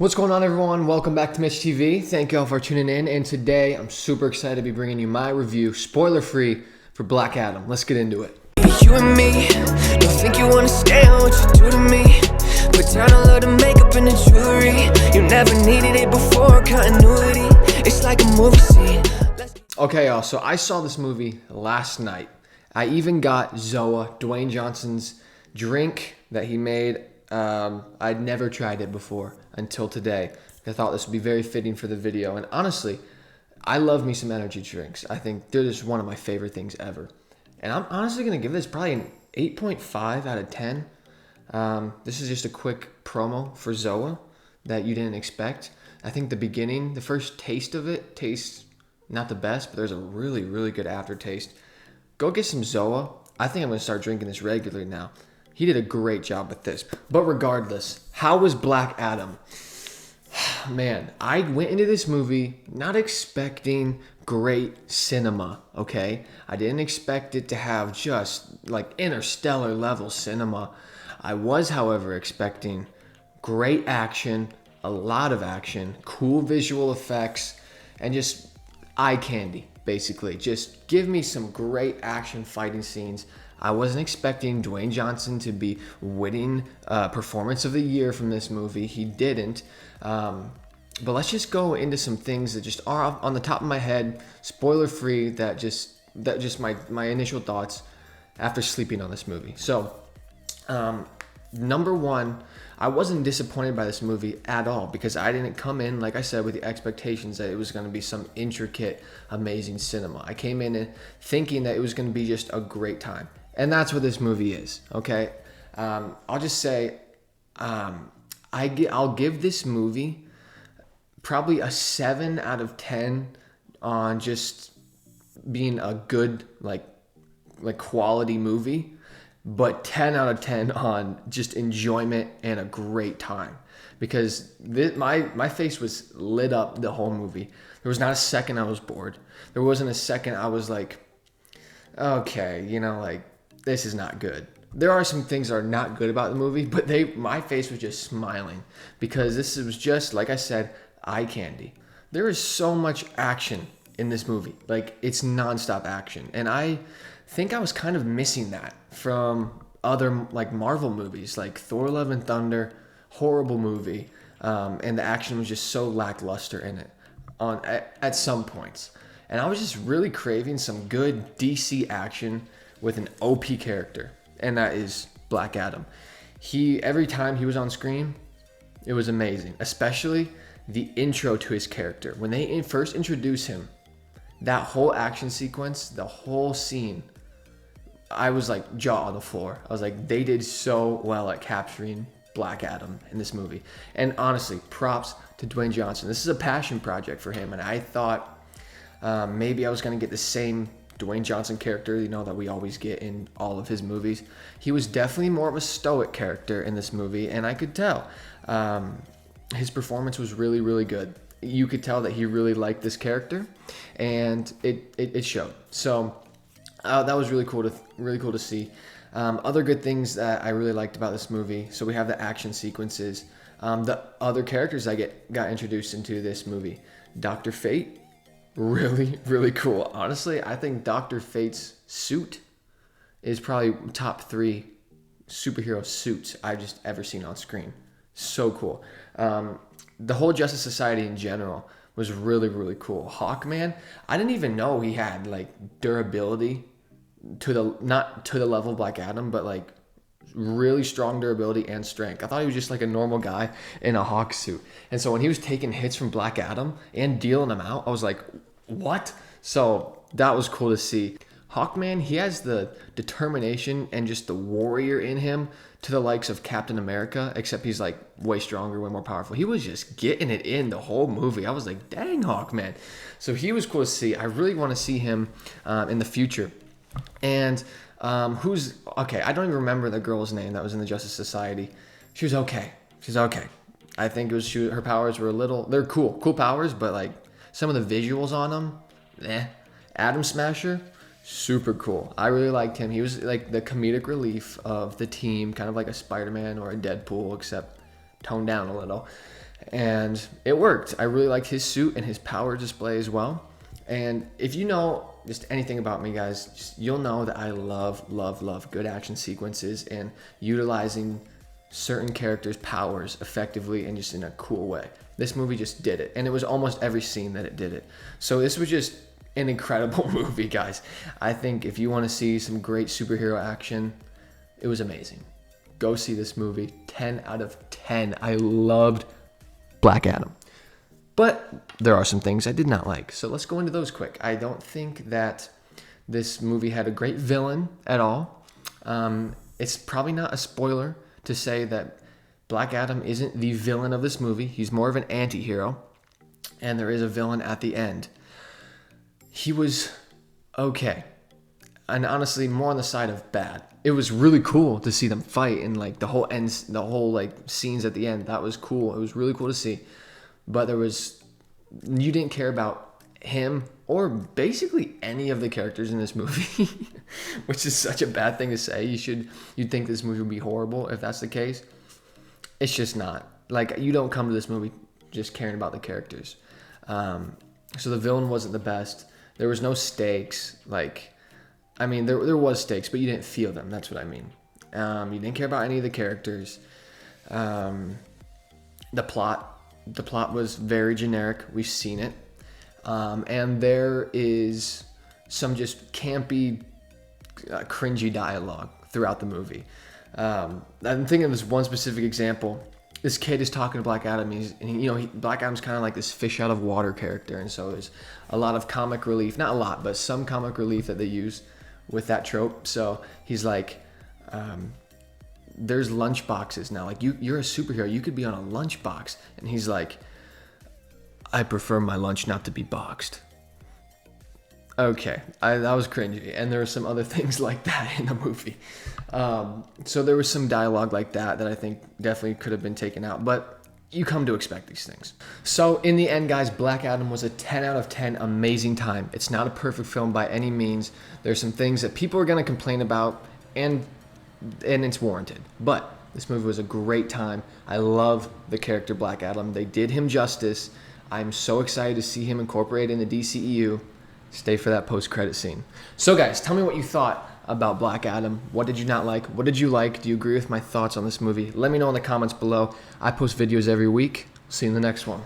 What's going on, everyone? Welcome back to Mitch TV. Thank you all for tuning in. And today, I'm super excited to be bringing you my review, spoiler-free, for Black Adam. Let's get into it. You and me, don't think you understand what you do to me. Put down a lot of makeup and the jewelry. You never needed it before, continuity. It's like a movie scene. Okay, y'all, so I saw this movie last night. I even got Zoa, Dwayne Johnson's drink that he made. I'd never tried it before until today. I thought this would be very fitting for the video. And honestly, I love me some energy drinks. I think they're just one of my favorite things ever. And I'm honestly going to give this probably an 8.5 out of 10. This is just a quick promo for Zoa that you didn't expect. I think the beginning, the first taste of it tastes not the best, but there's a really, really good aftertaste. Go get some Zoa. I think I'm going to start drinking this regularly now. He did a great job with this. But regardless, how was Black Adam? Man, I went into this movie not expecting great cinema, okay? I didn't expect it to have just like interstellar level cinema. I was, however, expecting great action, a lot of action, cool visual effects, and just eye candy, basically. Just give me some great action fighting scenes. I wasn't expecting Dwayne Johnson to be winning Performance of the Year from this movie. He didn't. But let's just go into some things that just are on the top of my head, spoiler free, that just my initial thoughts after sleeping on this movie. So, number one, I wasn't disappointed by this movie at all because I didn't come in, like I said, with the expectations that it was going to be some intricate, amazing cinema. I came in thinking that it was going to be just a great time. And that's what this movie is, okay? I'll just say I'll give this movie probably a 7 out of 10 on just being a good, like quality movie, but 10 out of 10 on just enjoyment and a great time. Because my face was lit up the whole movie. There was not a second I was bored. There wasn't a second I was like, okay, this is not good. There are some things that are not good about the movie, but my face was just smiling because this was just, like I said, eye candy. There is so much action in this movie. Like, it's nonstop action. And I think I was kind of missing that from other like Marvel movies, like Thor: Love and Thunder, horrible movie. And the action was just so lackluster in it at some points. And I was just really craving some good DC action with an OP character, and that is Black Adam. Every time he was on screen, it was amazing, especially the intro to his character. When they first introduced him, that whole action sequence, the whole scene, I was like jaw on the floor. I was like, they did so well at capturing Black Adam in this movie. And honestly, props to Dwayne Johnson. This is a passion project for him, and I thought maybe I was going to get the same Dwayne Johnson character, that we always get in all of his movies. He was definitely more of a stoic character in this movie, and I could tell. His performance was really, really good. You could tell that he really liked this character, and it showed. So that was really cool to see. Other good things that I really liked about this movie. So we have the action sequences. The other characters I got introduced into this movie. Dr. Fate. Really, really cool. Honestly, I think Dr. Fate's suit is probably top 3 superhero suits I've just ever seen on screen. So cool. The whole Justice Society in general was really, really cool. Hawkman, I didn't even know he had like durability not to the level of Black Adam, but like really strong durability and strength. I thought he was just like a normal guy in a Hawk suit. And so when he was taking hits from Black Adam and dealing them out, I was like, what? So that was cool to see. Hawkman, he has the determination and just the warrior in him to the likes of Captain America, except he's like way stronger, way more powerful. He was just getting it in the whole movie. I was like, dang, Hawkman. So he was cool to see. I really want to see him in the future. And okay, I don't even remember the girl's name that was in the Justice Society. She was okay. She's okay. I think her powers were they're cool powers, but like some of the visuals on them, Atom Smasher, super cool. I really liked him. He was like the comedic relief of the team, kind of like a Spider-Man or a Deadpool, except toned down a little. And it worked. I really liked his suit and his power display as well. And if you know just anything about me, guys, you'll know that I love good action sequences and utilizing certain characters' powers effectively and just in a cool way. This movie just did it, and it was almost every scene that it did it. So this was just an incredible movie, guys. I think if you want to see some great superhero action, it was amazing. Go see this movie. 10 out of 10. I loved Black Adam. But there are some things I did not like. So let's go into those quick. I don't think that this movie had a great villain at all. It's probably not a spoiler to say that Black Adam isn't the villain of this movie. He's more of an anti-hero. And there is a villain at the end. He was okay. And honestly, more on the side of bad. It was really cool to see them fight and like the whole like scenes at the end. That was cool. It was really cool to see. But you didn't care about him or basically any of the characters in this movie, which is such a bad thing to say. You'd think this movie would be horrible if that's the case. It's just not. Like, you don't come to this movie just caring about the characters. So the villain wasn't the best. There was no stakes. Like, I mean, there was stakes, but you didn't feel them. That's what I mean. You didn't care about any of the characters. The plot was very generic. We've seen it. And there is some just campy, cringy dialogue throughout the movie. I'm thinking of this one specific example. This kid is talking to Black Adam. Black Adam's kind of like this fish out of water character. And so there's a lot of comic relief. Not a lot, but some comic relief that they use with that trope. So he's like, there's lunch boxes now. Like, you're a superhero. You could be on a lunch box. And he's like, I prefer my lunch not to be boxed. Okay, that was cringy. And there were some other things like that in the movie. So there was some dialogue like that I think definitely could have been taken out. But you come to expect these things. So in the end, guys, Black Adam was a 10 out of 10 amazing time. It's not a perfect film by any means. There's some things that people are going to complain about, and it's warranted. But this movie was a great time. I love the character Black Adam. They did him justice. I'm so excited to see him incorporated in the DCEU. Stay for that post-credit scene. So guys, tell me what you thought about Black Adam. What did you not like? What did you like? Do you agree with my thoughts on this movie? Let me know in the comments below. I post videos every week. See you in the next one.